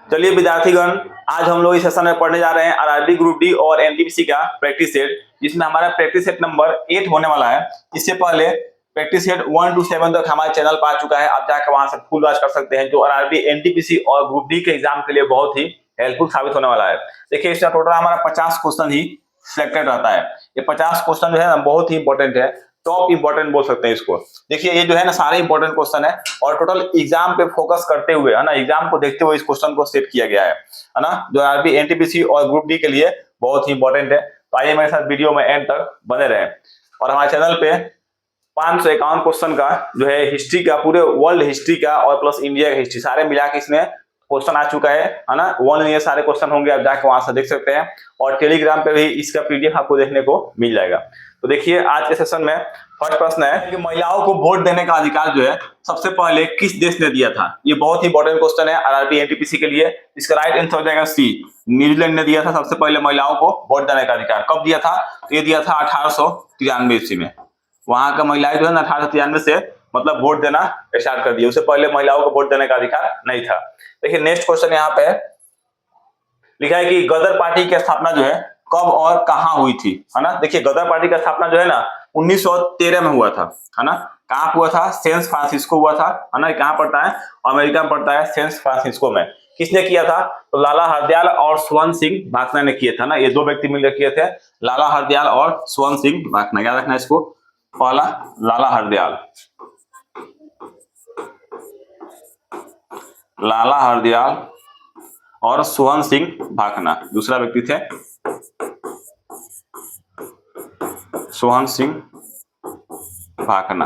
चलिए विद्यार्थीगण, आज हम लोग इस सेशन में पढ़ने जा रहे हैं आरआरबी ग्रुप डी और एनटीपीसी का प्रैक्टिस सेट, जिसमें हमारा प्रैक्टिस सेट नंबर 8 होने वाला है। इससे पहले प्रैक्टिस सेट 1 to 7 तक हमारे चैनल पर आ चुका है, आप जाकर वहां से फुल वॉच कर सकते हैं, जो आरआरबी एनटीपीसी और ग्रुप डी के एग्जाम के लिए बहुत ही हेल्पफुल साबित होने वाला है। देखिए, इसका टोटल हमारा 50 क्वेश्चन ही सिलेक्टेड रहता है। ये 50 क्वेश्चन जो है ना, बहुत ही इंपॉर्टेंट है, टॉप इंपॉर्टेंट बोल सकते हैं इसको। देखिए, ये जो है ना, सारे इंपॉर्टेंट क्वेश्चन है और टोटल एग्जाम पे फोकस करते हुए, है ना, एग्जाम को देखते हुए इस क्वेश्चन को सेट किया गया है ना, जो आरबी एनटीपीसी और ग्रुप डी के लिए बहुत ही इंपॉर्टेंट है। तो आइए मेरे साथ वीडियो में एंड तक बने रहें। और हमारे चैनल पे 551 क्वेश्चन का जो है हिस्ट्री का, पूरे वर्ल्ड हिस्ट्री का और प्लस इंडिया का हिस्ट्री, सारे मिला के इसमें क्वेश्चन आ चुका है ना। वन ईयर सारे क्वेश्चन होंगे, आप जाकर वहां से देख सकते हैं और टेलीग्राम पे भी इसका पीडीएफ आपको देखने को मिल जाएगा। तो देखिए, आज के सेशन में फर्स्ट प्रश्न है कि महिलाओं को वोट देने का अधिकार जो है सबसे पहले किस देश ने दिया था। ये बहुत ही इंपॉर्टेंट क्वेश्चन है आरआरबी एनटीपीसी के लिए। इसका राइट आंसर हो जाएगा सी, न्यूजीलैंड ने दिया था सबसे पहले महिलाओं को वोट देने का अधिकार। कब दिया था? तो ये दिया था 1893 ईस्वी में। वहां का महिलाएं जो है ना, 1893 से मतलब वोट देना स्टार्ट कर दिया। उससे पहले महिलाओं को वोट देने का अधिकार नहीं था। देखिए, नेक्स्ट क्वेश्चन यहाँ पे लिखा है कि गदर पार्टी की स्थापना जो है कब और कहां हुई थी, है ना। देखिए, गदर पार्टी का स्थापना जो है ना 1913 में हुआ था, है ना। कहां हुआ था? सैन फ्रांसिस्को हुआ था, है ना। कहां पड़ता है? अमेरिका में पड़ता है, सैन फ्रांसिस्को में। किसने किया था? तो लाला हरदयाल और स्वर्ण सिंह भाखना ने किए थे ना। ये दो व्यक्ति मिलकर किए थे, लाला हरदयाल और स्वर्ण सिंह भाखना। याद रखना इसको। पहला लाला हरदयाल, लाला हरदयाल और स्वर्ण सिंह भाखना। दूसरा व्यक्ति थे स्वर्ण सिंह भाखना,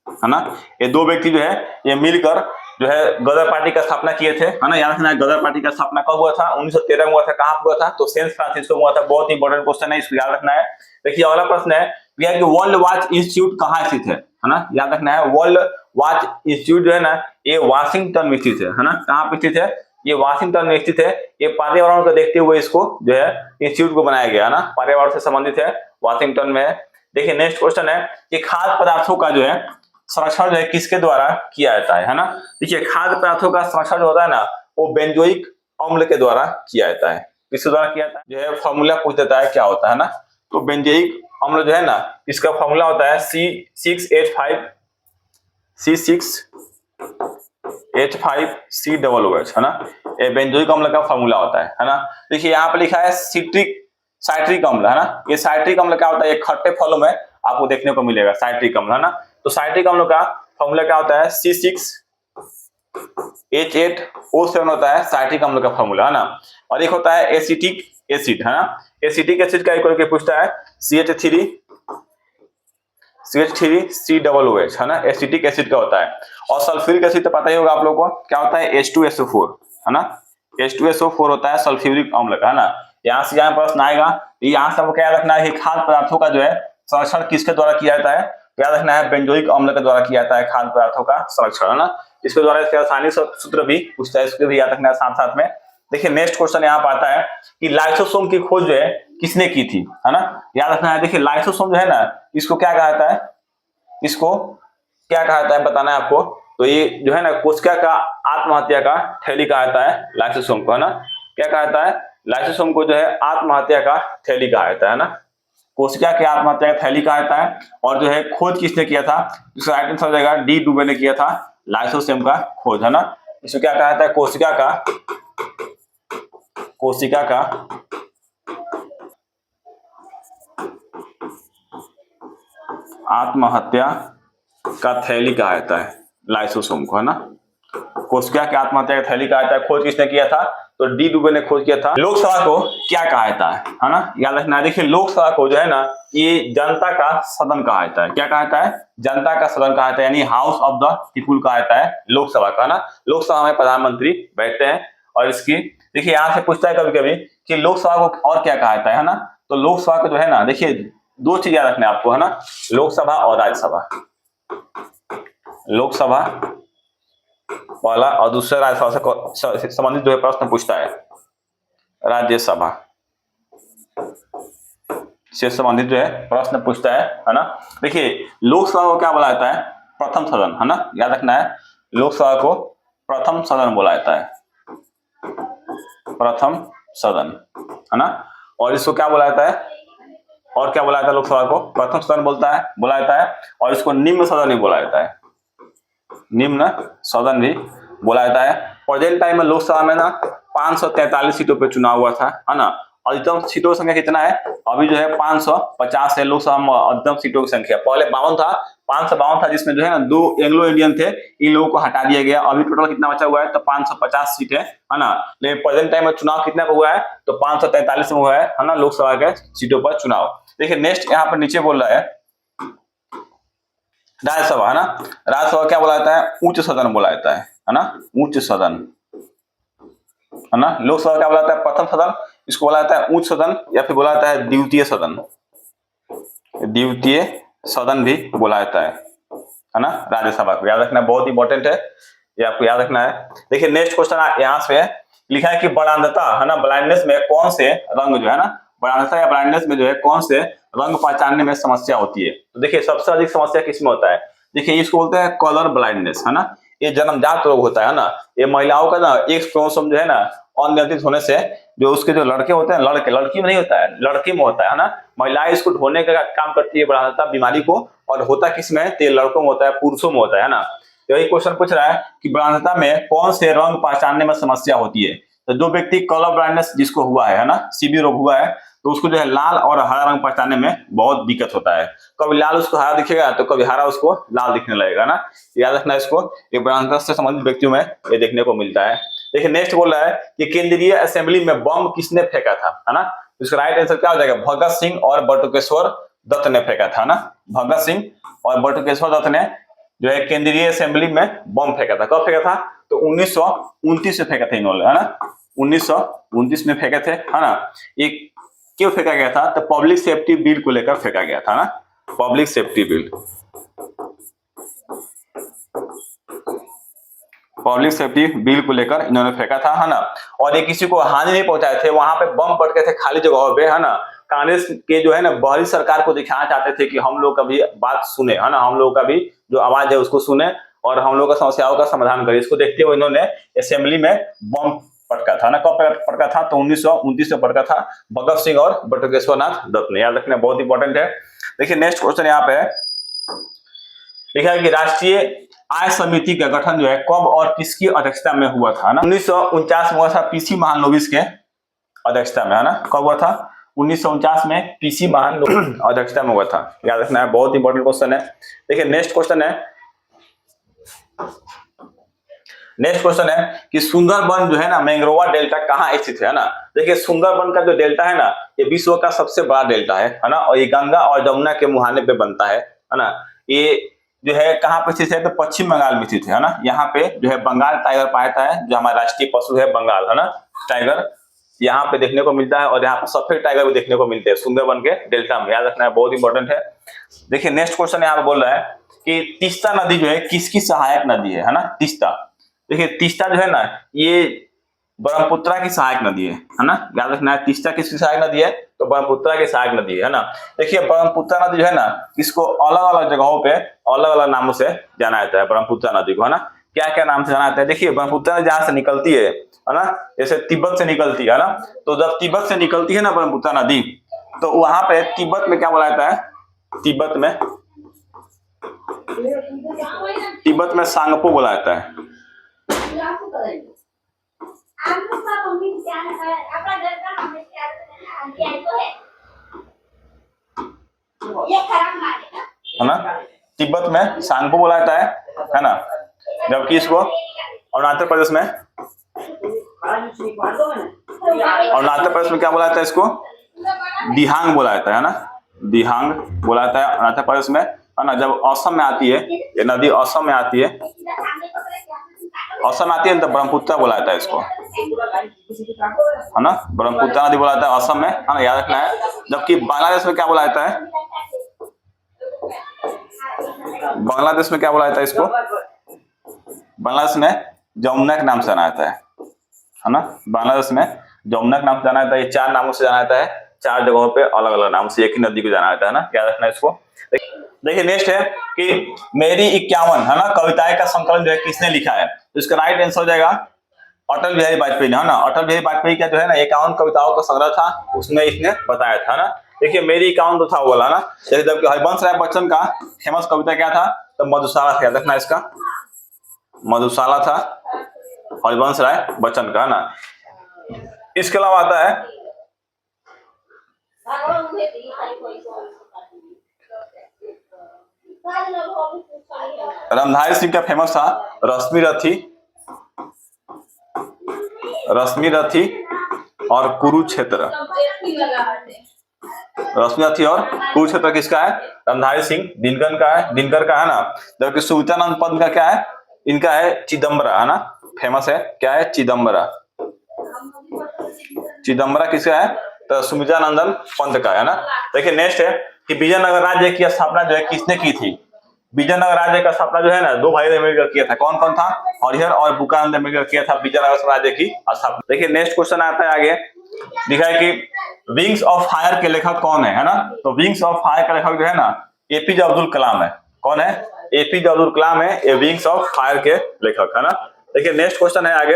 है ना। ये दो व्यक्ति जो है, ये मिलकर जो है गदर पार्टी का स्थापना किए थे, है ना। याद रखना है, गदर पार्टी का स्थापना कब हुआ था? 1913 में हुआ था। कहां हुआ था? तो सैन फ्रांसिस्को में हुआ था। बहुत ही इंपॉर्टेंट क्वेश्चन है, इसको याद रखना है। देखिए, अगला प्रश्न है कि वर्ल्ड वॉच इंस्टीट्यूट कहाँ स्थित है ना। याद रखना है, वर्ल्ड वॉच इंस्टीट्यूट जो है ना, ये वाशिंगटन में स्थित है ना। कहाँ पे स्थित है? ये वाशिंगटन में स्थित है। ये पर्यावरण को देखते हुए इसको जो है इंस्टीट्यूट को बनाया गया, है ना। पर्यावरण से संबंधित है, वाशिंगटन में है। देखिए, नेक्स्ट क्वेश्चन है कि खाद्य पदार्थों का जो है संरक्षण जो है किसके द्वारा किया जाता है ना। देखिए, खाद्य पदार्थों का संरक्षण जो होता है ना, वो बेंजोइक अम्ल के द्वारा किया जाता है। किसके द्वारा किया जाता है? जो है फॉर्मूला पूछ देता है क्या होता है ना। तो बेंजोइक अम्ल जो है ना, इसका फॉर्मूला होता है C6H5COOH, है ना। ये बेंजोइक अम्ल का फॉर्मूला होता है ना। देखिए, यहाँ पे लिखा है साइट्रिक अम्ल, है ना। ये साइट्रिक अम्ल क्या होता है? ये खट्टे फलों में आपको देखने को मिलेगा साइट्रिक अम्ल, है ना। तो साइट्रिक अम्ल का फॉर्मूला क्या होता है? C6H8O7 होता है साइट्रिक अम्ल का फॉर्मूला, है ना। और एक होता है एसिटिक एसिड, है ना। एसिटिक एसिड का एक पूछता है CH3COOH, है ना। एसिटिक एसिड का होता है। और सल्फ्यूरिक एसिड तो पता ही होगा आप लोगों को, क्या होता है? H2SO4, है ना। H2SO4 होता है सल्फ्यूरिक अम्ल का, है ना। यहाँ से यहाँ प्रश्न आएगा, यहाँ से आपको क्या रखना है कि खाद्य पदार्थों का जो है संरक्षण किसके द्वारा किया जाता है? याद रखना है, बेंजोइक अम्ल के द्वारा किया जाता है खाद्य पदार्थों का संरक्षण, है ना। इसके द्वारा इसके रासायनिक सूत्र भी पूछता है, इसको भी याद रखना है साथ साथ में। देखिए, नेक्स्ट क्वेश्चन यहाँ पर आता है कि लाइसोसोम की खोज जो है किसने की थी, है ना। याद रखना है। देखिए, लाइसोसोम जो है ना, इसको क्या कहा जाता है? इसको क्या कहा जाता है बताना है आपको। तो ये जो है ना, कोशिका का आत्महत्या का थैली कहा जाता है लाइसोसोम को, है ना। क्या कहा जाता है? लाइसोसोम को जो है आत्महत्या का थैली कहा जाता है ना। कोशिका के आत्महत्या का थैली कहा जाता है। और जो है खोज किसने किया था? इसका राइट आंसर हो जाएगा डी डुबे ने किया था लाइसोसोम का खोज, है ना। इसको क्या कहा जाता है? कोशिका का आत्महत्या का थैली कहा जाता है लाइसोसोम को, है ना। कोशिका की आत्महत्या का थैली कहा जाता है। खोज किसने किया था? तो डी डुबे ने खोज किया था। लोकसभा को क्या कहा जाता है ना। याद रखना। देखिए, लोकसभा को जो है ना, ये जनता का सदन कहा जाता है। क्या कहा जाता है? जनता का सदन कहा जाता है, यानी हाउस ऑफ द पीपुल कहा जाता है लोकसभा का, ना। लोकसभा में प्रधानमंत्री बैठते हैं। और इसकी देखिए, यहाँ से पूछता है कभी कभी कि लोकसभा को और क्या कहा जाता है ना। तो लोकसभा को जो है ना, देखिए दो चीज याद रखना है आपको, है ना। लोकसभा और राज्यसभा। लोकसभा पहला, और दूसरा राज्यसभा से संबंधित जो है प्रश्न पूछता है राज्यसभा से संबंधित जो है प्रश्न पूछता है ना। देखिए, लोकसभा को क्या बोला जाता है? प्रथम सदन, है ना। याद रखना है, लोकसभा को प्रथम सदन बोला जाता है। प्रथम सदन, है ना। और इसको क्या बोला जाता है, और क्या बोला जाता है लोकसभा को, प्रथम सदन बोला जाता है। और इसको निम्न सदन भी बोला जाता है, निम्न सदन भी बोला जाता है। प्रेजेंट टाइम में लोकसभा में ना 543 सीटों पे चुनाव हुआ था, है ना। अधिकतम सीटों की संख्या कितना है, अभी जो है 550 है लोकसभा में अधिकतम सीटों की संख्या। पहले 52 था, 552 था, जिसमें जो है ना 2 एंग्लो इंडियन थे, इन लोगों को हटा दिया गया। अभी टोटल कितना बचा हुआ है, तो 550 सीट है ना। लेकिन प्रेजेंट टाइम में चुनाव कितना पे हुआ है, तो 543 में हुआ है ना, लोकसभा के सीटों पर चुनाव। देखिए नेक्स्ट यहाँ पर नीचे बोल रहा है राज्यसभा, है ना। राज्यसभा क्या बोला जाता है, उच्च सदन बोला जाता है ना, उच्च सदन, है ना। लोकसभा क्या बोला जाता है, प्रथम सदन, इसको बोला जाता है उच्च सदन, या फिर बोला जाता है द्वितीय सदन, द्वितीय सदन भी बोला जाता है ना। राज्यसभा को याद रखना बहुत इंपॉर्टेंट है, ये आपको याद रखना है। देखिए नेक्स्ट क्वेश्चन यहाँ से लिखा है कि ब्रांडता, है ना, ब्लाइंडनेस में कौन से रंग जो है ना, ब्रांडता या ब्लाइंडनेस में जो है कौन से रंग पहचानने में समस्या होती है। तो देखिए सबसे अधिक समस्या किस में होता है, देखिए इसको बोलते हैं कलर ब्लाइंडनेस, है ना। ये जन्मजात रोग होता है ना, ये महिलाओं का ना एक क्रोमोसोम जो है ना अनियंत्रित होने से, जो उसके जो लड़के होते हैं, लड़की में नहीं होता है, लड़की में होता है ना। महिलाएं इसको ढोने का काम करती है ब्रांडता बीमारी को, और होता किस में, तो लड़कों में होता है, पुरुषों में होता है ना। यही क्वेश्चन पूछ रहा है कि ब्रांडता में कौन से रंग पहचानने में समस्या होती है। तो जो व्यक्ति कलर ब्लाइंडनेस जिसको हुआ है ना, सीबी रोग हुआ है, तो उसको जो है लाल और हरा रंग पहचानने में बहुत दिक्कत होता है। कभी लाल उसको हरा दिखेगा, तो कभी हरा उसको लाल दिखने लगेगा ना। याद रखना इसको, ये ब्रांडता से संबंधित व्यक्तियों में ये देखने को मिलता है। देखिए नेक्स्ट बोल रहा है कि केंद्रीय असेंबली में बम किसने फेंका था, है ना। इसका राइट आंसर क्या हो जाएगा, भगत सिंह और बटुकेश्वर दत्त ने फेंका था ना। भगत सिंह और बटुकेश्वर दत्त ने जो है केंद्रीय असेंबली में बम फेंका था। कब फेंका था, तो 1929 में फेंका था इन्होंने, है ना। 1929 में फेंके थे, है ना। ये क्यों फेंका गया था, तो पब्लिक सेफ्टी बिल को लेकर फेंका गया था ना, public safety bill, public safety bill को लेकर इन्होंने फेंका था, है ना। और ये किसी को हानि नहीं पहुंचाए थे, वहां पे बम पटके थे खाली जगहों पे, है ना। कांग्रेस के जो है ना बाहरी सरकार को दिखाना चाहते थे कि हम लोग का भी बात सुने, है ना, हम लोग का भी जो आवाज है उसको सुने और हम लोग का समस्याओं का समाधान करे। इसको देखते हुए इन्होंने असेंबली में बम पटका था ना। कब पटका था, तो 1929 में पटका था, भगत सिंह और बटुकेश्वर नाथ दत्त ने। याद रखना बहुत इंपॉर्टेंट है। देखिए नेक्स्ट क्वेश्चन यहाँ पे लिखा है कि राष्ट्रीय आय समिति का गठन जो है कब और किसकी अध्यक्षता में हुआ था ना। 1949 में हुआ था, पीसी महालनोबिस के अध्यक्षता में, है ना। कब हुआ था, 1949 में पीसी महालनोबिस अध्यक्षता में हुआ था। याद रखना है बहुत इंपॉर्टेंट क्वेश्चन है। देखिए नेक्स्ट क्वेश्चन है कि सुंदरबन जो है ना मैंग्रोवा डेल्टा कहाँ स्थित है ना। देखिए सुंदरबन का जो डेल्टा है ना, ये विश्व का सबसे बड़ा डेल्टा है ना। और ये गंगा और जमुना के मुहाने पे बनता है ना। ये जो है कहाँ पे स्थित है, तो पश्चिम बंगाल में स्थित है ना। यहाँ पे जो है बंगाल टाइगर पाया जाता है, जो हमारा राष्ट्रीय पशु है बंगाल, है ना, टाइगर यहाँ पे देखने को मिलता है। और यहाँ पे सफेद टाइगर भी देखने को मिलते हैं सुंदरबन के डेल्टा में। याद रखना है बहुत इंपॉर्टेंट है। देखिए नेक्स्ट क्वेश्चन यहाँ पे बोल रहा है कि तीस्ता नदी जो है किसकी सहायक नदी है ना। तीस्ता, देखिए तीस्ता जो है ना ये ब्रह्मपुत्रा की सहायक नदी है ना। याद रखना है तीस्ता किसकी सहायक नदी है, तो ब्रह्मपुत्रा की सहायक नदी है ना। देखिए ब्रह्मपुत्रा नदी जो है ना, इसको अलग अलग जगहों पे अलग अलग नामों से जाना जाता है ब्रह्मपुत्रा नदी को, है ना। क्या क्या नाम से जाना जाता है, देखिए ब्रह्मपुत्रा जहां से निकलती है ना, जैसे तिब्बत से निकलती है ना। तो जब तिब्बत से निकलती है ना ब्रह्मपुत्रा नदी, तो वहां पे तिब्बत में क्या बोला जाता है, तिब्बत में सांगपो बोला जाता है। है ना, तिब्बत में सांगपो बोला जाता है ना। जबकि इसको अरुणाचल प्रदेश में क्या बोला जाता है, इसको दिहांग बोला जाता है ना। दिहांग बोला जाता है अरुणाचल प्रदेश में, है ना। जब असम में आती है ये नदी, असम में आती है, तो ब्रह्मपुत्रा बोला जाता है इसको, है ना। ब्रह्मपुत्रा नदी बोला जाता है असम में, है ना। याद रखना है। जबकि बांग्लादेश में क्या बोला जाता है, बांग्लादेश में क्या बोला जाता है इसको, बांग्लादेश में जमुना के नाम से जाना जाता है ना। बांग्लादेश में जमुना के नाम से जाना जाता है। ये 4 नामों से जाना जाता है, 4 जगहों पे अलग अलग नाम से एक ही नदी को जाना जाता है ना। याद रखना इसको। देखिए नेक्स्ट है कि मेरी 51, है ना, कविताएं का संकलन जो है किसने लिखा है। तो इसका राइट आंसर हो जाएगा अटल बिहारी वाजपेयी ने, है ना। अटल बिहारी वाजपेयी का जो है ना 51 कविताओं का संग्रह था, उसमें इसने बताया था ना। देखिए मेरी 51 तो था बोला ना। जबकि हरिवंश राय बच्चन का फेमस कविता क्या था, तो मधुशाला था, देखना इसका मधुशाला था हरिवंश राय बच्चन का, है ना। इसके अलावा आता है रामधारी सिंह का फेमस था रश्मि रथी, रश्मि रथी और कुरुक्षेत्र। रश्मि रथी और कुरुक्षेत्र किसका है, रामधारी सिंह दिनकर का है, दिनकर का, है ना। जबकि सुविचानंद पंत का क्या है, इनका है चिदम्बरा, है ना। फेमस है क्या है, चिदम्बरा। चिदम्बरा किसका है, तो सुविचानंदन पंत का, है ना। देखिए नेक्स्ट है कि विजयनगर राज्य की स्थापना जो है किसने की थी। विजयनगर राज्य का स्थापना जो है ना 2 भाई ने मिलकर किया था। कौन कौन था, हरिहर और बुकानंद ने मिलकर किया था विजयनगर राज्य की स्थापना। देखिए नेक्स्ट क्वेश्चन आता है आगे, लिखा है कि विंग्स ऑफ फायर के लेखक कौन है ना। तो विंग्स ऑफ फायर का लेखक जो है ना एपीजे अब्दुल कलाम है। कौन है, एपीजे अब्दुल कलाम है ये विंग्स ऑफ फायर के लेखक, है ना। देखिए नेक्स्ट क्वेश्चन है आगे,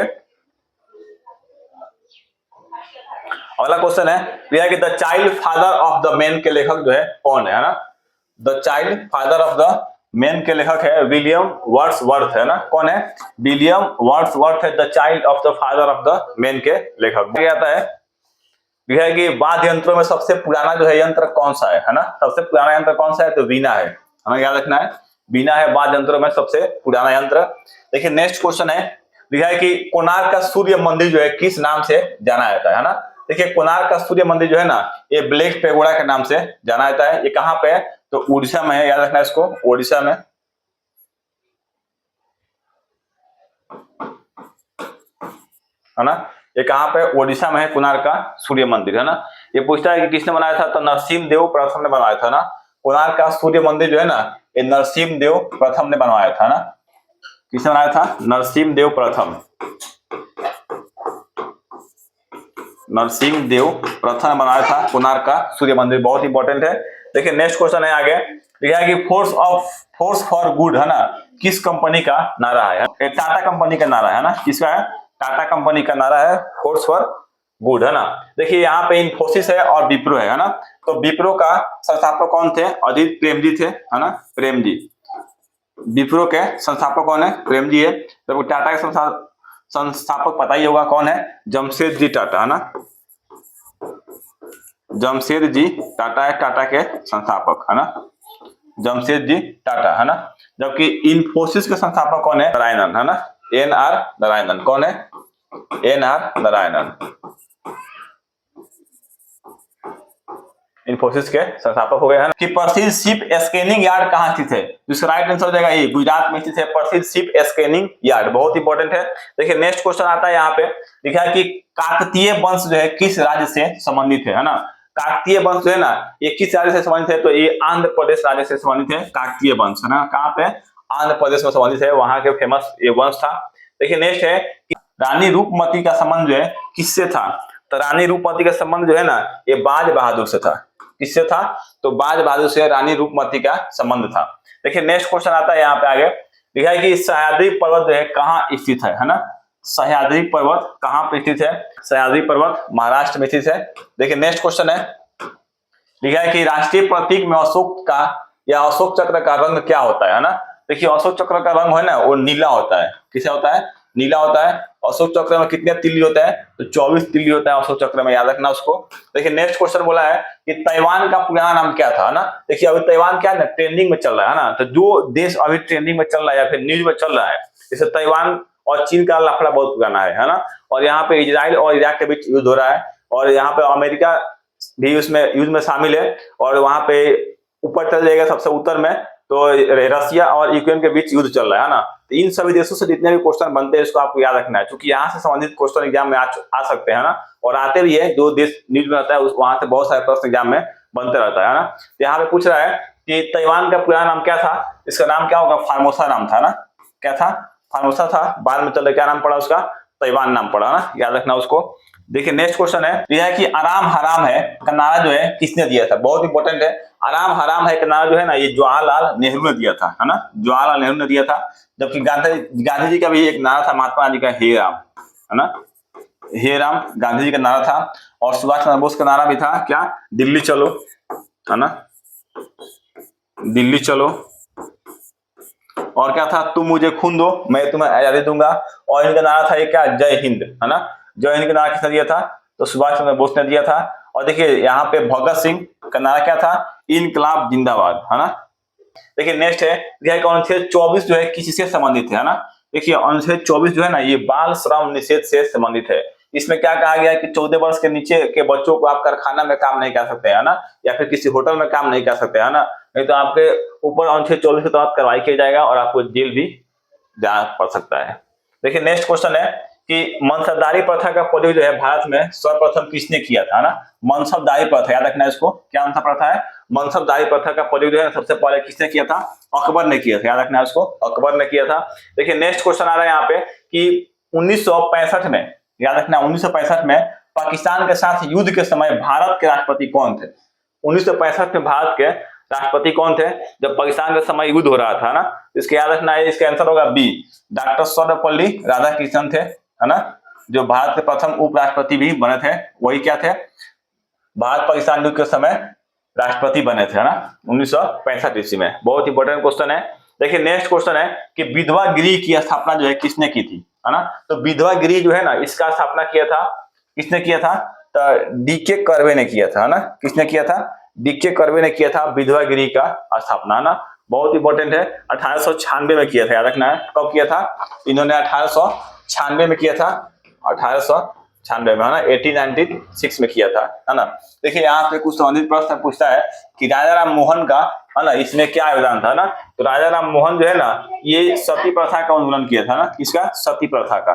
अगला क्वेश्चन है कि the child father of the man के लेखक जो है कौन है ना। The child father of the man के लेखक है विलियम वर्ड्सवर्थ, है ना। कौन है, विलियम वर्ड्सवर्थ है the child of the father of the man के लेखक। क्या आता है, यह है कि वाद्य यंत्रों में सबसे पुराना जो है यंत्र कौन सा है ना। सबसे पुराना यंत्र कौन सा है, तो वीणा है, हमें याद रखना है। वीणा है वाद्य यंत्रों में सबसे पुराना यंत्र। देखिए नेक्स्ट क्वेश्चन है, लिखा है कि कोणार्क का सूर्य मंदिर जो है किस नाम से जाना जाता है ना। देखिए कोणार्क का सूर्य मंदिर जो है ना ये ब्लैक पेगोडा के नाम से जाना जाता है। ये कहाँ पे है, तो उड़ीसा में है, याद रखना है इसको, उड़ीसा में, है ना। ये कहाँ पे, ओडिशा में है कोणार्क का सूर्य मंदिर, है ना। ये पूछता है कि किसने बनाया था, तो नरसिम्हा देव प्रथम ने बनवाया था ना। कोणार्क का सूर्य मंदिर जो है ना ये नरसिम्हा देव प्रथम ने बनवाया था ना। किसने बनाया था, नरसिम्हा देव प्रथम, नरसिम्हा देव प्रथम ने बनाया था कोणार्क का सूर्य मंदिर, बहुत इंपॉर्टेंट है। देखिए नेक्स्ट क्वेश्चन है आगे, लिखा है कि फोर्स फॉर गुड, है ना, किस कंपनी का नारा है। टाटा कंपनी का नारा है ना। किसका है, टाटा कंपनी का नारा है फोर्स फॉर गुड, है ना। देखिए यहाँ पे इन्फोसिस है और विप्रो है ना। तो विप्रो का संस्थापक कौन थे, अजीत प्रेमजी थे, है ना, प्रेमजी। विप्रो के संस्थापक कौन है, प्रेमजी है। जब टाटा के संस्थापक पता ही होगा कौन है, जमशेदजी टाटा, है ना। जमशेदजी टाटा है टाटा के संस्थापक, है ना, जमशेदजी टाटा, है ना। जबकि इन्फोसिस के संस्थापक कौन है, नारायणन, है ना, एनआर नारायणन। कौन है, एनआर नारायणन, इन्फोसिस के संस्थापक हो गए, है ना। कि प्रसिद्ध शिप स्कैनिंग यार्ड कहाँ स्थित है, जिसका राइट आंसर हो जाएगा ये गुजरात में स्थित है प्रसिद्ध शिप स्कैनिंग यार्ड, बहुत इंपॉर्टेंट है। देखिए नेक्स्ट क्वेश्चन आता है, यहाँ पे लिखा है कि काकतीय वंश जो है किस राज्य से संबंधित है ना। काकतीय वंश जो है ना ये किस राज्य से संबंधित है, तो ये आंध्र प्रदेश राज्य से संबंधित है काकतीय वंश, है ना। कहाँ पे, आंध्र प्रदेश में संबंधित है, वहां के फेमस ये वंश था। देखिए नेक्स्ट है कि रानी रूपमती का संबंध जो है किससे था, तो रानी रूपमती का संबंध जो है ना ये बाज बहादुर से था। किससे था, तो बाज बहादुर से रानी रूपमती का संबंध था। देखिए नेक्स्ट क्वेश्चन आता है यहाँ पे आगे, लिखा है कि सह्याद्री पर्वत जो है कहाँ स्थित है ना। सह्याद्री पर्वत कहाँ पे स्थित है, सह्याद्री पर्वत महाराष्ट्र में स्थित है। देखिए नेक्स्ट क्वेश्चन है, लिखा है कि राष्ट्रीय प्रतीक में अशोक का या अशोक चक्र का रंग क्या होता है ना। देखिए अशोक चक्र का रंग है ना वो नीला होता है। किसे होता है, नीला होता है। अशोक चक्र में कितने तिल्ली होता है, तो 24 तिल्ली होता है अशोक चक्र में, याद रखना उसको। देखिए नेक्स्ट क्वेश्चन बोला है कि ताइवान का पुराना नाम क्या था ना। देखिए अभी ताइवान क्या है ना ट्रेंडिंग में चल रहा है ना। तो जो देश अभी ट्रेंडिंग में चल रहा है या फिर न्यूज में चल रहा है, जैसे ताइवान और चीन का लफड़ा बहुत पुराना है ना। और यहाँ पे इजराइल और इराक के बीच युद्ध हो रहा है, और यहाँ पे अमेरिका भी उसमें युद्ध में शामिल है, और वहां पे ऊपर चल जाएगा सबसे उत्तर में तो रसिया और यूक्रेन के बीच युद्ध चल रहा है ना। तो इन सभी देशों से जितने भी क्वेश्चन बनते हैं इसको आपको याद रखना है, क्योंकि यहाँ से संबंधित क्वेश्चन एग्जाम में आ सकते हैं ना, और आते भी है। जो देश न्यूज में रहता है वहां से बहुत सारे प्रश्न एग्जाम में बनते रहता है ना। तो यहाँ पे पूछ रहा है कि ताइवान का पुराना नाम क्या था, इसका नाम क्या होगा, फार्मोसा नाम था ना। क्या था, फार्मोसा था, बाद में चल क्या नाम पड़ा उसका, ताइवान नाम पड़ा ना, याद रखना उसको। देखिए नेक्स्ट क्वेश्चन है, यह है कि आराम हराम है का नारा जो है किसने दिया था, बहुत इंपॉर्टेंट है। आराम हराम है का नारा जो है ना ये जवाहरलाल नेहरू ने दिया था, है ना, जवाहरलाल नेहरू ने दिया था। जबकि गांधी जी का भी एक नारा था महात्मा गांधी का, हे राम, है ना। हे राम गांधी जी का नारा था, और सुभाष चंद्र बोस का नारा भी था क्या, दिल्ली चलो, है ना, दिल्ली चलो। और क्या था, तुम मुझे खून दो मैं तुम्हें आजादी दूंगा। और इनका नारा था ये क्या, जय हिंद, है ना। जय हिंद का नारा किसने दिया था, तो सुभाष चंद्र बोस ने दिया था। और देखिए यहाँ पे भगत सिंह का नारा क्या था, इनकलाब जिंदाबाद, है ना। देखिए नेक्स्ट है, अनुच्छेद 24 जो है किससे संबंधित है ना। देखिए अनुच्छेद 24 जो है ना, ये बाल श्रम निषेध से संबंधित है। इसमें क्या कहा गया है कि 14 वर्ष के नीचे के बच्चों को आप कारखाना में काम नहीं कर सकते, है ना, या फिर किसी होटल में काम नहीं कर सकते, है ना, नहीं तो आपके ऊपर अनुच्छेद 24 के तहत कार्रवाई किया जाएगा और आपको जेल भी जाना पड़ सकता है। देखिए नेक्स्ट क्वेश्चन है कि मनसबदारी प्रथा का प्रयोग जो है भारत में सर्वप्रथम किसने किया था ना। मनसबदारी प्रथा याद रखना है इसको, क्या प्रथा है, मनसबदारी प्रथा का प्रयोग जो है सबसे पहले किसने किया था, अकबर ने किया था, याद रखना है उसको, अकबर ने किया था। देखिए नेक्स्ट क्वेश्चन आ रहा है यहाँ पे कि 1965 में, याद रखना 1965 में पाकिस्तान के साथ युद्ध के समय भारत के राष्ट्रपति कौन थे। 1965 में भारत के राष्ट्रपति कौन थे जब पाकिस्तान के समय युद्ध हो रहा था ना। इसके याद रखना है, इसका आंसर होगा बी, डॉक्टर सर्वपल्ली राधाकृष्णन थे, है ना, जो भारत के प्रथम उपराष्ट्रपति भी बने थे, वही क्या थे, भारत पाकिस्तान युद्ध के समय राष्ट्रपति बने थे, है ना, 1965 ईस्वी में। बहुत इंपॉर्टेंट क्वेश्चन है। देखिए नेक्स्ट क्वेश्चन है कि विधवा गृह की स्थापना जो है किसने की थी, है ना। तो विधवा गृह जो है ना, इसका स्थापना किया था, किसने किया था, तो डीके कर्वे ने किया था, है ना, किसने किया था, डीके कर्वे ने किया था विधवा गृह का स्थापना, है ना। बहुत इंपॉर्टेंट है, 1896 में किया था, याद रखना है, कब किया था, इन्होंने 1896 में किया था, 1896 में, है ना, 1896 में किया था, है ना। देखिए यहाँ पे कुछ संबंधित प्रश्न पूछता है कि राजा राम मोहन का, है ना, इसमें क्या योगदान था ना। तो राजा राम मोहन जो है ना, ये सती प्रथा का उन्मूलन किया था ना, किसका, सती प्रथा का।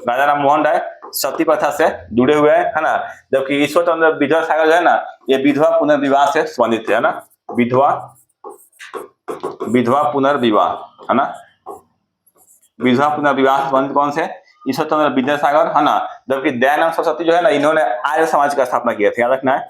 राजा राम मोहन राय सती प्रथा से जुड़े हुए हैं, है ना। जबकि ईश्वर चंद्र विद्यासागर जो है ना, ये विधवा पुनर्विवाह से संबंधित है ना, विधवा पुनर्विवाह, है ना, विधवा पुनर्विवाह से संबंधित कौन से, ईश्वर चंद्र विद्यासागर, है ना। जबकि दयानंद सरस्वती जो है ना, इन्होंने आर्य समाज का स्थापना किया था, याद रखना है,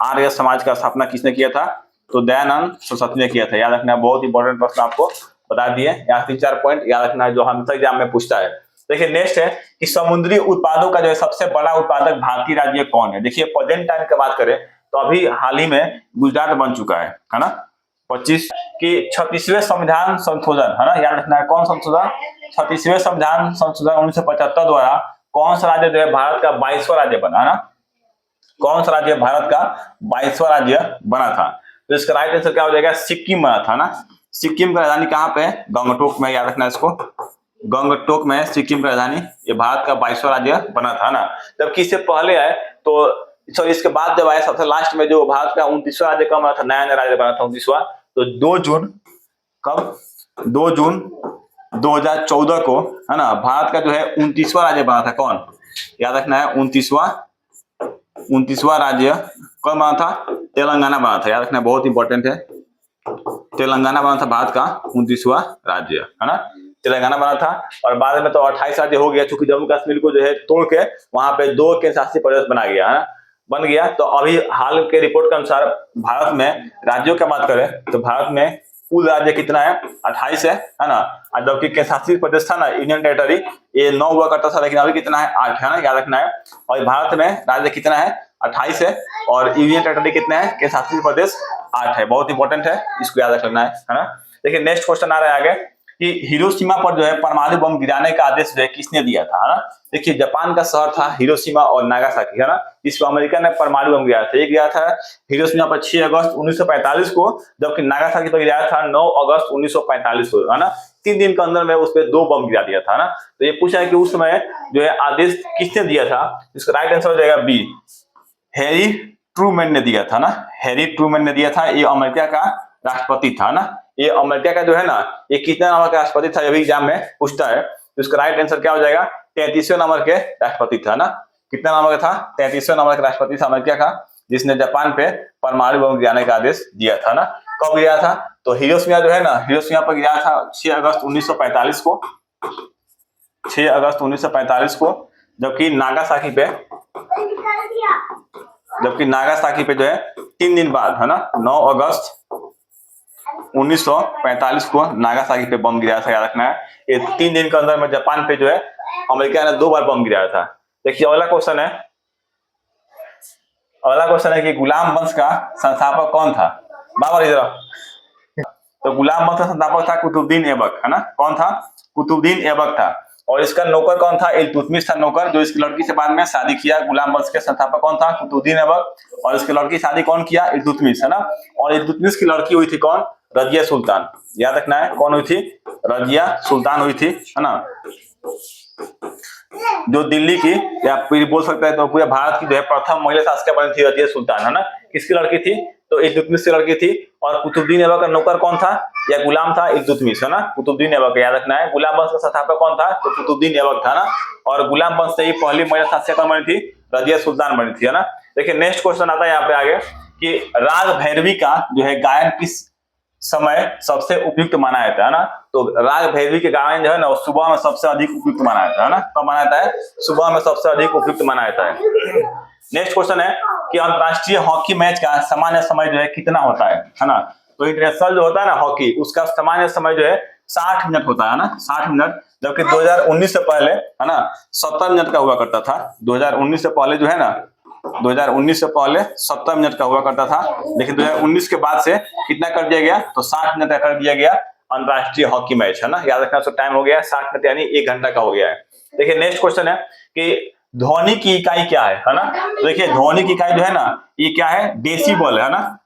आर्य समाज का स्थापना किसने किया था, तो दयानंद सरस्वती ने किया था, याद रखना है। बहुत इंपॉर्टेंट प्रश्न आपको बता दिए, यहाँ 3-4 पॉइंट याद रखना है जो हमेशा एग्जाम में पूछता है। देखिए नेक्स्ट है कि समुद्री उत्पादों का जो है सबसे बड़ा उत्पादक भारतीय राज्य कौन है। देखिए प्रेजेंट टाइम की बात करें तो अभी हाल ही में गुजरात बन चुका है ना, 25 की 36वें संविधान संशोधन, है ना, याद रखना है, कौन संशोधन, 36वें संविधान संशोधन 1975 द्वारा कौन सा राज्य जो है भारत का 22वां राज्य बना, है ना, कौन सा राज्य भारत का 22वां राज्य बना था। तो इसका राइट आंसर क्या हो जाएगा, सिक्किम बना था ना। सिक्किम की राजधानी कहाँ पे है, गंगटोक में, याद रखना है इसको, गंगटोक में सिक्किम की राजधानी, ये भारत का 22वां राज्य बना था ना। जबकि इससे पहले आए तो इसके बाद जब आया सबसे लास्ट में जो भारत का 29वां राज्य कब बना था, नया राज्य बना था 29वां, तो 2 जून, कब, 2 जून 2014 को, है ना, भारत का जो है 29वां राज्य बना था, कौन, याद रखना है, 29वां राज्य कब बना था, तेलंगाना बना था, याद रखना, बहुत इंपॉर्टेंट है, तेलंगाना बना था भारत का 29वां राज्य, है ना, तेलंगाना बना था। और बाद में तो 28 राज्य हो गया, चूंकि जम्मू कश्मीर को जो है तोड़ के वहां पे 2 केंद्र शासित प्रदेश बना गया, है ना, बन गया। तो अभी हाल के रिपोर्ट के अनुसार भारत में राज्यों की बात करें तो भारत में कुल राज्य कितना है, 28 है ना। जबकि केंद्र शासित प्रदेश था ना, यूनियन टेरिटरी, ये 9 हुआ करता था, लेकिन अभी कितना है, 8 है ना, याद रखना है। और भारत में राज्य कितना है, 28 है, और यूनियन टेरिटरी कितना है, केंद्र शासित प्रदेश 8 है। बहुत इंपॉर्टेंट है, इसको याद रखना है ना। देखिए नेक्स्ट क्वेश्चन आ रहा है आगे कि हिरोशिमा पर जो है परमाणु बम गिराने का आदेश जो है किसने दिया था, है ना। देखिए जापान का शहर था हिरोशिमा और नागासाकी, है ना, जिस पर अमेरिका ने परमाणु बम गिराया था। ये गिराया था हिरोशिमा पर 6 अगस्त 1945 को, जबकि नागासाकी पर गिराया था 9 अगस्त 1945 को, है ना। 3 दिन के अंदर में उस पर 2 बम गिरा दिया था ना। तो ये पूछा है कि उस समय जो है आदेश किसने दिया था, इसका राइट आंसर हो जाएगा बी, हैरी ट्रूमैन ने दिया था ना, हैरी ट्रूमैन ने दिया था। ये अमेरिका का राष्ट्रपति था ना, ये अमेरिका का जो है ना, ये कितना नंबर का राष्ट्रपति था, अभी एग्जाम में पूछता है। तो इसका राइट आंसर क्या हो जाएगा, 33वें नंबर के राष्ट्रपति था ना। कितना नंबर का था, 33वें नंबर का राष्ट्रपति था अमेरिका का, जिसने जापान पे परमाणु बम गिराने का आदेश दिया था ना। कब गिराया था, तो हिरोशिमा जो है ना, हिरोशिमा पर गिराया था 6 अगस्त 1945 को, 6 अगस्त 1945 को। जबकि नागासाकी पे जो है 3 दिन बाद, है ना, 9 अगस्त 1945 को नागासाकी पे बम गिराया था, याद रखना है। ये 3 दिन के अंदर में जापान पे जो है अमेरिका ने 2 बार बम गिराया था। देखिए अगला क्वेश्चन है, कि गुलाम वंश का संस्थापक कौन था? बाबर इधर। तो गुलाम वंश का संस्थापक था कुतुबुद्दीन ऐबक, है ना। कौन था? कुतुबुद्दीन ऐबक था। और इसका नौकर कौन था? इल्तुतमिश था नौकर, जो इसकी लड़की से बाद में शादी किया। गुलाम वंश के संस्थापक कौन था? कुतुबुद्दीन ऐबक। और इसकी लड़की शादी कौन किया? इल्तुतमिश, है ना। और इल्तुतमिश की लड़की हुई थी कौन? रजिया सुल्तान। याद रखना है, कौन हुई थी? रजिया सुल्तान हुई थी, है ना। जो दिल्ली की, या फिर बोल सकते हैं तो पूरे भारत की जो है प्रथम महिला शासक बनी थी रजिया सुल्तान, है ना। किसकी लड़की थी? तो इल्तुतमिश की लड़की थी। और कुतुबुद्दीन ऐबक का नौकर कौन था या गुलाम था? इल्तुतमिश, है ना। कुतुबुद्दीन ऐबक, याद रखना है। गुलाम वंश का संस्थापक कौन था? तो कुतुबुद्दीन ऐबक था ना। और गुलाम वंश से ही पहली महिला शासक कौन बनी थी? रजिया सुल्तान बनी थी, है ना। देखिए नेक्स्ट क्वेश्चन आता है यहाँ पे आगे, कि राग भैरवी का जो है गायन किस समय सबसे उपयुक्त माना जाता है ना। तो राग भैरवी के गायन जो है ना, सुबह में सबसे अधिक उपयुक्त माना जाता है ना। कब माना जाता है? सुबह में सबसे अधिक उपयुक्त माना जाता है। नेक्स्ट क्वेश्चन है कि अंतरराष्ट्रीय हॉकी मैच का सामान्य समय जो है कितना होता है ना। तो इंटरनेशनल जो होता है ना हॉकी, उसका सामान्य समय जो है 60 मिनट होता है ना, 60 मिनट। जबकि 2019 से पहले, है ना, 70 मिनट का हुआ करता था। 2019 से पहले जो है ना, 2019 से पहले 70 मिनट का हुआ करता था। लेकिन 2019 के बाद से कितना कर दिया गया? तो 60 मिनट का कर दिया गया अंतरराष्ट्रीय हॉकी मैच, है ना। याद रखना, उसका टाइम हो गया 60 मिनट, यानी 1 घंटा का हो गया है। देखिए नेक्स्ट क्वेश्चन है कि ध्वनि की इकाई क्या है ना। तो देखिए ध्वनि की इकाई जो है ना, ये क्या है? डेसिबल, है ना।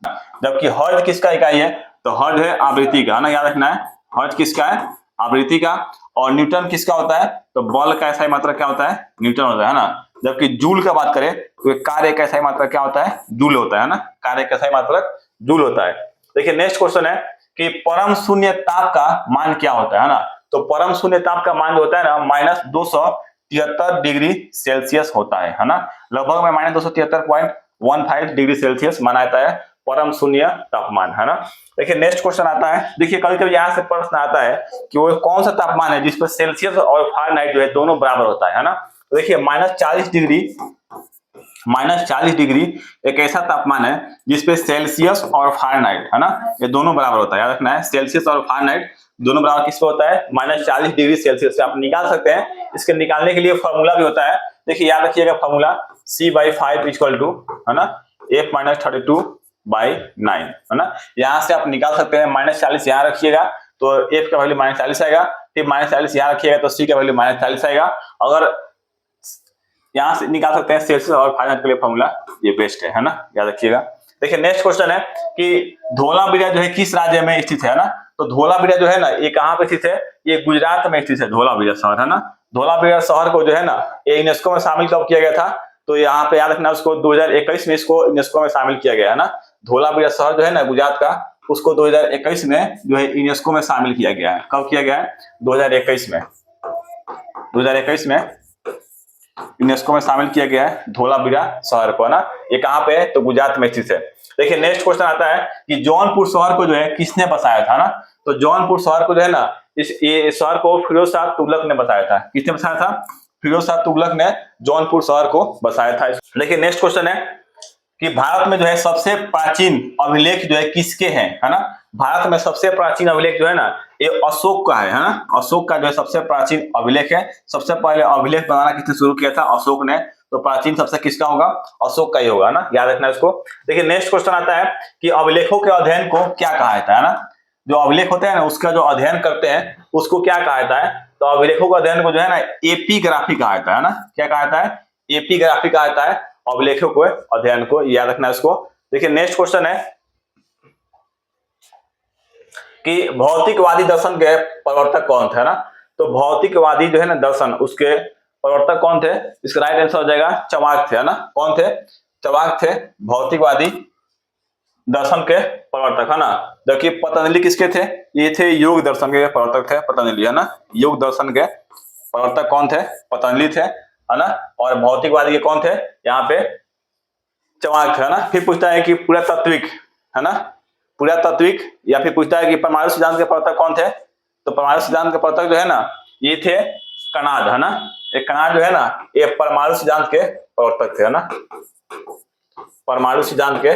जबकि हर्ट्ज किसका इकाई है? तो हर्ट्ज है आवृत्ति का, है ना। याद रखना है, हर्ट्ज किसका है? आवृत्ति का। और न्यूटन किसका होता है? तो बल का SI मात्रक क्या होता है? न्यूटन होता है ना। जबकि जूल का बात करें तो कार्य का SI मात्रक क्या होता है? जूल होता है ना। कार्य का SI मात्रक जूल होता है। देखिए नेक्स्ट क्वेश्चन है कि परम शून्य ताप का मान क्या होता है ना। तो परम शून्य ताप का मान जो होता है ना, -273 डिग्री सेल्सियस होता है ना। लगभग में -273.15 डिग्री सेल्सियस माना जाता है परम शून्य तापमान, है ना। देखिए नेक्स्ट क्वेश्चन आता है, देखिए कभी कभी यहाँ से प्रश्न आता है कि वो कौन सा तापमान है जिस पर सेल्सियस और फारेनहाइट जो है दोनों बराबर होता है ना। तो देखिए -40 डिग्री एक ऐसा तापमान है जिसपे सेल्सियस और फारेनहाइट, है ना, ये दोनों बराबर होता है। याद रखना है, सेल्सियस और फारेनहाइट दोनों बराबर किस पे होता है? -40 डिग्री सेल्सियस से आप निकाल सकते हैं। इसके निकालने के लिए फॉर्मूला भी होता है। देखिए याद रखिएगा फॉर्मूला, C/5 इक्वल टू, है ना, F-32/9, है ना। यहाँ से आप निकाल सकते हैं। -40 यहाँ रखिएगा तो F का वैल्यू -40 आएगा। फिर -40 यहाँ रखिएगा तो C का वैल्यू -40 आएगा। अगर यहां से निकाल सकते हैं सेल्सियस और फारेनहाइट के लिए फॉर्मूला, ये बेस्ट है ना। याद रखिएगा। देखिए नेक्स्ट क्वेश्चन है कि धोलावीरा जो है किस राज्य में स्थित है ना। तो धोलावीरा जो है ना, ये कहाँ पे स्थित है? ये गुजरात में स्थित है, धोलावीरा शहर, है ना। धोलावीरा शहर को जो है ना, ये यूनेस्को में शामिल कब किया गया था? तो यहाँ पे याद रखना, उसको 2021 में इसको यूनेस्को में शामिल किया गया है ना। धोलावीरा शहर जो है ना गुजरात का, उसको 2021 में जो है यूनेस्को में शामिल किया गया है। कब किया गया है? 2021 में यूनेस्को में शामिल किया गया है धोलावीरा शहर को, है ना। ये कहाँ पे है? तो गुजरात में स्थित है। देखिए नेक्स्ट क्वेश्चन आता है कि जौनपुर शहर को जो है किसने बसाया था ना। तो जौनपुर शहर को जो है ना, ये शहर को फिरोज शाह तुगलक ने बसाया था। किसने बसाया था? फिरोज शाह तुगलक ने जौनपुर शहर को बसाया था। देखिए नेक्स्ट क्वेश्चन है कि भारत में जो है सबसे प्राचीन अभिलेख जो है किसके हैं, है ना। भारत में सबसे प्राचीन अभिलेख जो है ना, ये अशोक का है ना। अशोक का जो है सबसे प्राचीन अभिलेख है। सबसे पहले अभिलेख बनाना किसने शुरू किया था? अशोक ने। तो प्राचीन सबसे किसका होगा? अशोक का ही होगा ना। याद रखना इसको। देखिए नेक्स्ट क्वेश्चन आता है कि अभिलेखों के अध्ययन को क्या कहा जाता है ना। जो अभिलेख होते हैं ना, उसका जो अध्ययन करते हैं उसको क्या कहा जाता है? तो अभिलेखों के अध्ययन को जो है ना एपीग्राफी कहा जाता है ना। क्या कहा जाता है? एपीग्राफी कहा जाता है अभिलेखों को अध्ययन को। याद रखना इसको। देखिए नेक्स्ट क्वेश्चन है कि भौतिकवादी दर्शन के प्रवर्तक कौन थे ना। तो भौतिकवादी जो है ना दर्शन, उसके प्रवर्तक कौन थे? इसका राइट आंसर हो जाएगा चवाक थे, है ना। कौन थे? चवाक थे भौतिकवादी दर्शन के प्रवर्तक, है ना। जबकि पतंजलि किसके थे? ये थे योग दर्शन के प्रवर्तक थे, पतंजलि, है ना। योग दर्शन के प्रवर्तक कौन थे? पतंजलि थे, है ना। और भौतिकवादी के कौन थे? यहाँ पे चवाक थे, है ना। फिर पूछता है कि पुरातात्विक, है ना, पुरातात्विक, या फिर पूछता है कि परमाणु सिद्धांत के प्रवर्तक कौन थे। तो परमाणु सिद्धांत के प्रवर्तक जो है ना, ये थे कणाद, है ना। एक कणाद जो है ना, ये परमाणु सिद्धांत के प्रवर्तक थे, है ना। परमाणु सिद्धांत के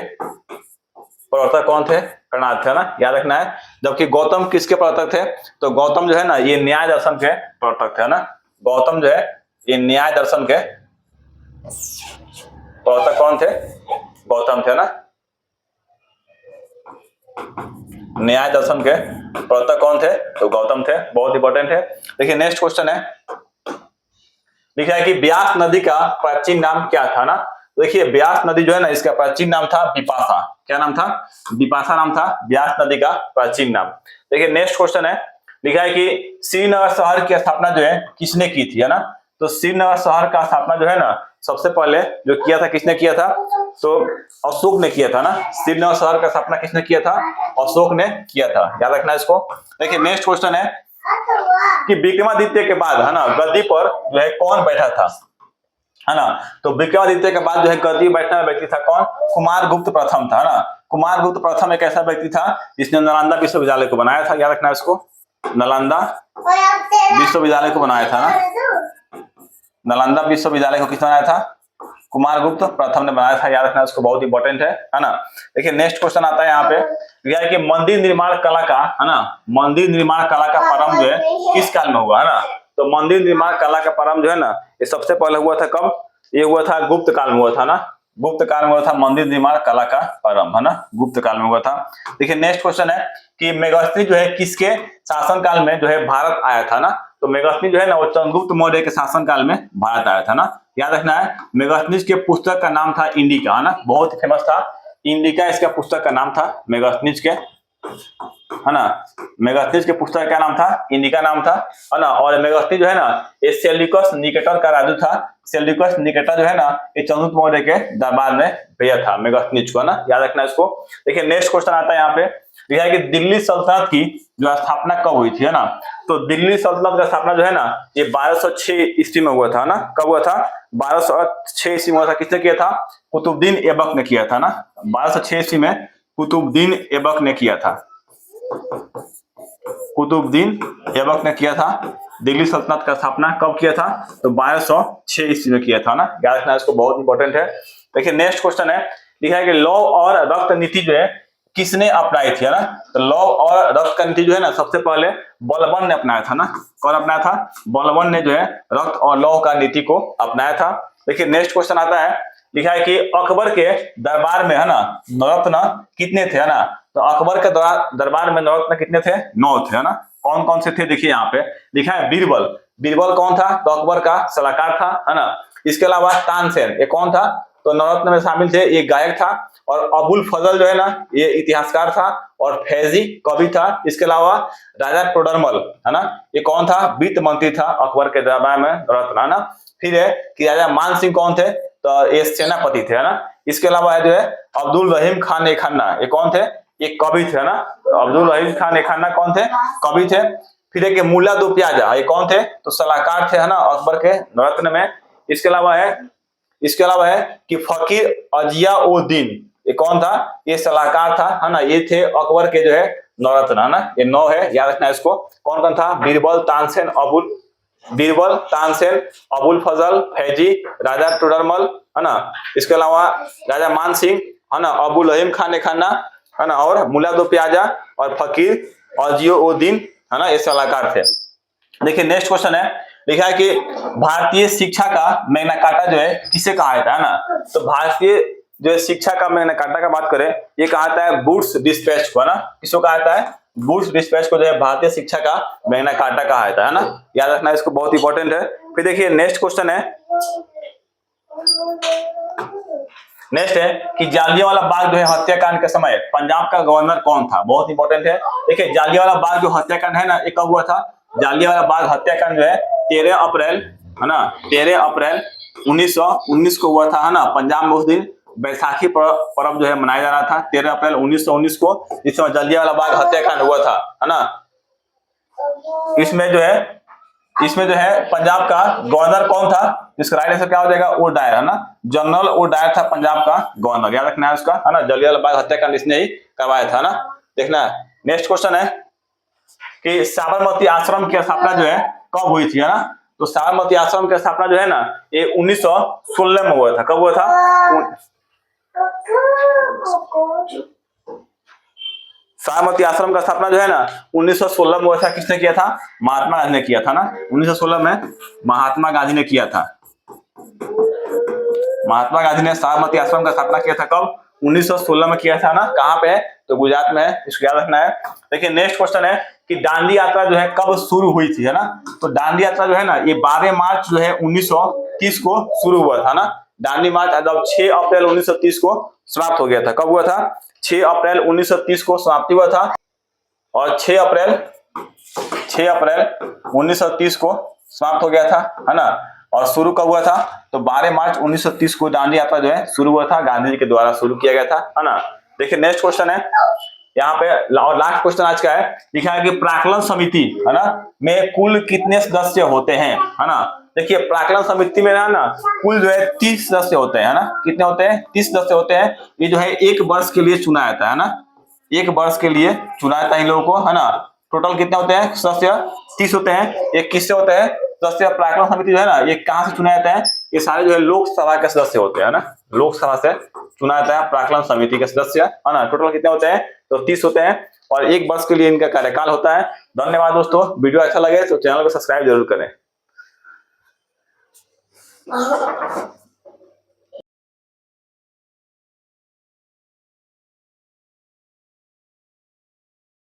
प्रवर्तक कौन थे? कणाद थे, ना। याद रखना है। जबकि गौतम किसके प्रवर्तक थे? तो गौतम जो है ना, ये न्याय दर्शन के प्रवर्तक थे, ना। गौतम जो है ये न्याय दर्शन के प्रवर्तक कौन थे? गौतम थे ना। न्याय दर्शन के प्रवर्तक कौन थे? तो गौतम थे। बहुत इंपॉर्टेंट है। देखिए नेक्स्ट क्वेश्चन है, लिखा है कि ब्यास नदी का प्राचीन नाम क्या था ना। देखिए ब्यास नदी जो है ना इसका प्राचीन नाम था बिपाशा। क्या नाम था? बिपाशा नाम था ब्यास नदी का प्राचीन नाम। देखिए नेक्स्ट क्वेश्चन है, लिखा है कि श्रीनगर शहर की स्थापना जो है किसने की थी, है ना। तो श्रीनगर शहर का स्थापना जो है ना सबसे पहले जो किया था किसने किया था? तो अशोक ने किया था ना। श्रीनगर शहर का स्थापना किसने किया था? अशोक ने किया था, याद रखना इसको। देखिए नेक्स्ट क्वेश्चन है कि विक्रमादित्य के बाद, है ना, गद्दी पर जो है कौन बैठा था, है ना। तो विक्रमादित्य के बाद जो है गद्दी बैठने वाला व्यक्ति था कौन? कुमारगुप्त प्रथम था, है ना। कुमारगुप्त प्रथम एक ऐसा व्यक्ति था जिसने नालंदा विश्वविद्यालय को बनाया था, याद रखना इसको। नालंदा विश्वविद्यालय को बनाया था ना। नालंदा विश्वविद्यालय को किसने बनाया था? कुमारगुप्त प्रथम ने बनाया था, याद रखना इसको, बहुत इंपॉर्टेंट है ना। देखिए नेक्स्ट क्वेश्चन आता है यहाँ पे, यह है कि मंदिर निर्माण कला का, है ना, मंदिर निर्माण कला का प्रारंभ जो है किस काल में हुआ, है ना। तो मंदिर निर्माण कला का प्रारंभ जो है ना ये सबसे पहले हुआ था कब? ये हुआ था गुप्त काल में हुआ था ना। गुप्त काल में हुआ था मंदिर निर्माण कला का प्रारंभ, है ना, गुप्त काल में हुआ था। देखिए नेक्स्ट क्वेश्चन है कि मेगास्थनी जो है किसके शासन काल में जो है भारत आया था ना। तो मेगास्थनी जो है ना वो चंद्रगुप्त मौर्य के शासन काल में भारत आया था ना, याद रखना है। मेगास्थनीज के पुस्तक का नाम था इंडिका, है ना, बहुत ही फेमस था इंडिका, इसका पुस्तक का नाम था मेगास्थनीज के, है ना। मेगास्थनीज के पुस्तक का नाम था इंडिका नाम था, है ना। और मेगास्थनी जो है ना ये सेल्यूकस निकेटर का राजू था। सेल्यूकस निकेटर जो है ना ये चंद्रगुप्त मौर्य के दरबार में भेजा था मेगास्थनीज को, है ना, याद रखना इसको। देखिए नेक्स्ट क्वेश्चन आता है यहाँ पे, यह है कि दिल्ली सल्तनत की जो स्थापना कब हुई थी, है ना। तो दिल्ली सल्तनत का स्थापना जो है ना ये 1206 ईस्वी में हुआ था ना। कब हुआ था? 1206 ईस्वी में हुआ था। किसने किया था? कुतुबुद्दीन ऐबक ने किया था ना। 1206 ईस्वी में कुतुबुद्दीन ऐबक ने किया था। कुतुबुद्दीन ऐबक ने किया था। दिल्ली सल्तनत का स्थापना कब किया था? तो 1206 ईस्वी में किया था ना, याद रखना इसको, बहुत इंपॉर्टेंट है। देखिए नेक्स्ट क्वेश्चन है, लिखा है कि लौ और रक्त नीति जो है किसने अपनाई थी, है ना। तो लौ और रक्त का नीति जो है ना सबसे पहले बलबन ने अपनाया था ना। कौन अपनाया था? बलबन ने जो है रक्त और लौ का नीति को अपनाया था। देखिए नेक्स्ट क्वेश्चन आता है, लिखा है कि अकबर के दरबार में, है ना, नवरत्न कितने थे, है ना। तो अकबर के दरबार में नवरत्न कितने थे? 9 थे, है ना। कौन कौन से थे? देखिए यहाँ पे लिखा है बीरबल। बीरबल कौन था? तो अकबर का सलाहकार था, है ना। इसके अलावा तानसेन ये कौन था? तो नवरत्न में शामिल थे, ये गायक था। और अबुल फजल जो है ना ये इतिहासकार था। और फैजी कवि था। इसके अलावा राजा टोडरमल, है ना, ये कौन था? वित्त मंत्री था अकबर के दरबार में नवरत्न, है ना। फिर है कि राजा मान सिंह कौन थे? तो ये सेनापति थे, है ना। इसके अलावा जो है अब्दुल रहीम खान ए खन्ना, ये कौन थे? ये कवि थे, है ना। अब्दुल रहीम खान ए खन्ना कौन थे? कवि थे। फिर है कि मुल्ला दो प्याजा, ये कौन थे? तो सलाहकार थे, है ना, अकबर के नवरत्न में। इसके अलावा है कि फकीर अजिया उद दीन, ये कौन था? ये सलाहकार था, है ना। ये थे अकबर के जो है नवरत्न, है ना। ये 9 है, याद रखना इसको। कौन कौन था? बीरबल, तानसेन, अबुल फजल, फैजी, राजा टोडरमल, है ना। इसके अलावा राजा मान सिंह, है ना, अबुल रहीम खान ए खन्ना, है ना, और मुल्ला दो प्याजा और फकीर अजियोउद्दीन, है ना, ये सलाहकार थे। देखिए नेक्स्ट क्वेश्चन है, लिखा है कि भारतीय शिक्षा का मैग्ना कार्टा जो है किसे कहा जाता है ना। तो भारतीय जो है शिक्षा का मैग्ना कार्टा का बात करें, ये कहा जाता है वुड्स डिस्पैच को, है ना। किसको कहा जाता है? वुड्स डिस्पैच को जो है भारतीय शिक्षा का मैग्ना कार्टा कहा जाता है ना, याद रखना इसको, बहुत इंपॉर्टेंट है। फिर देखिए नेक्स्ट क्वेश्चन है, नेक्स्ट है कि जालियांवाला बाग जो है हत्याकांड के समय पंजाब का गवर्नर कौन था? बहुत इंपॉर्टेंट है। देखिए जालियांवाला बाग जो हत्याकांड है ना ये कब हुआ था? जालियांवाला बाग हत्याकांड जो है 13 अप्रैल, है ना, 13 अप्रैल 1919 को हुआ था, है ना। पंजाब में उस दिन बैसाखी पर्व जो है मनाया जा रहा था 13 अप्रैल 1919 को, जिस समय जालियांवाला बाग हत्याकांड हुआ था, है ना। इसमें जो है पंजाब का गवर्नर कौन था? इसका राइट आंसर क्या हो जाएगा? ओ डायर, है ना। जनरल ओ डायर था पंजाब का गवर्नर, याद रखना है उसका, है ना। जालियांवाला बाग हत्याकांड इसने ही करवाया था ना, देखना है। नेक्स्ट क्वेश्चन है कि साबरमती आश्रम की स्थापना जो है कब हुई थी, है ना। तो साबरमती आश्रम की स्थापना जो है ना ये 1916 में हुआ था। कब हुआ था? साबरमती आश्रम का स्थापना जो है ना 1916 में हुआ था। किसने किया था? महात्मा गांधी ने किया था ना। 1916 में महात्मा गांधी ने किया था। महात्मा गांधी ने साबरमती आश्रम का स्थापना किया था। कब? 1916 में किया था ना। कहाँ पे है? तो गुजरात में है। इसको याद रखना है। देखिए नेक्स्ट क्वेश्चन है कि दांडी यात्रा जो है कब शुरू हुई थी, है ना। तो दांडी यात्रा जो है ना ये 12 मार्च जो है 1930 को शुरू हुआ था ना। दांडी मार्च 6 अप्रैल 1930 को समाप्त हो गया था। कब हुआ था? 6 अप्रैल 1930 को समाप्ति हुआ था। और 6 अप्रैल 1930 को समाप्त हो गया था, है ना। और शुरू कब हुआ था? तो 12 मार्च 1930 को दांडी यात्रा जो है शुरू हुआ था, गांधी जी के द्वारा शुरू किया गया था, है ना। देखिए नेक्स्ट क्वेश्चन है यहाँ पे, और लास्ट क्वेश्चन आज का है। लिखा है कि प्राक्कलन समिति, है ना, में कुल कितने सदस्य होते हैं, है ना। देखिए प्राक्कलन समिति में ना कुल जो है 30 सदस्य होते हैं, है ना। कितने होते हैं? 30 सदस्य होते हैं। ये जो है 1 वर्ष के लिए चुना जाता है ना। 1 वर्ष के लिए चुना जाता है इन लोगों को, है ना। टोटल कितने होते हैं सदस्य? 30 होते हैं। ये किससे होते हैं सदस्य? प्राक्कलन समिति जो है ना ये कहाँ से चुना जाता है? ये सारे जो है लोकसभा के सदस्य होते हैं ना। लोकसभा से चुना जाता है प्राक्कलन समिति के सदस्य, है ना। टोटल कितने होते हैं? तो 30 होते हैं और 1 वर्ष के लिए इनका कार्यकाल होता है। धन्यवाद दोस्तों। वीडियो अच्छा लगे तो चैनल को सब्सक्राइब जरूर करें।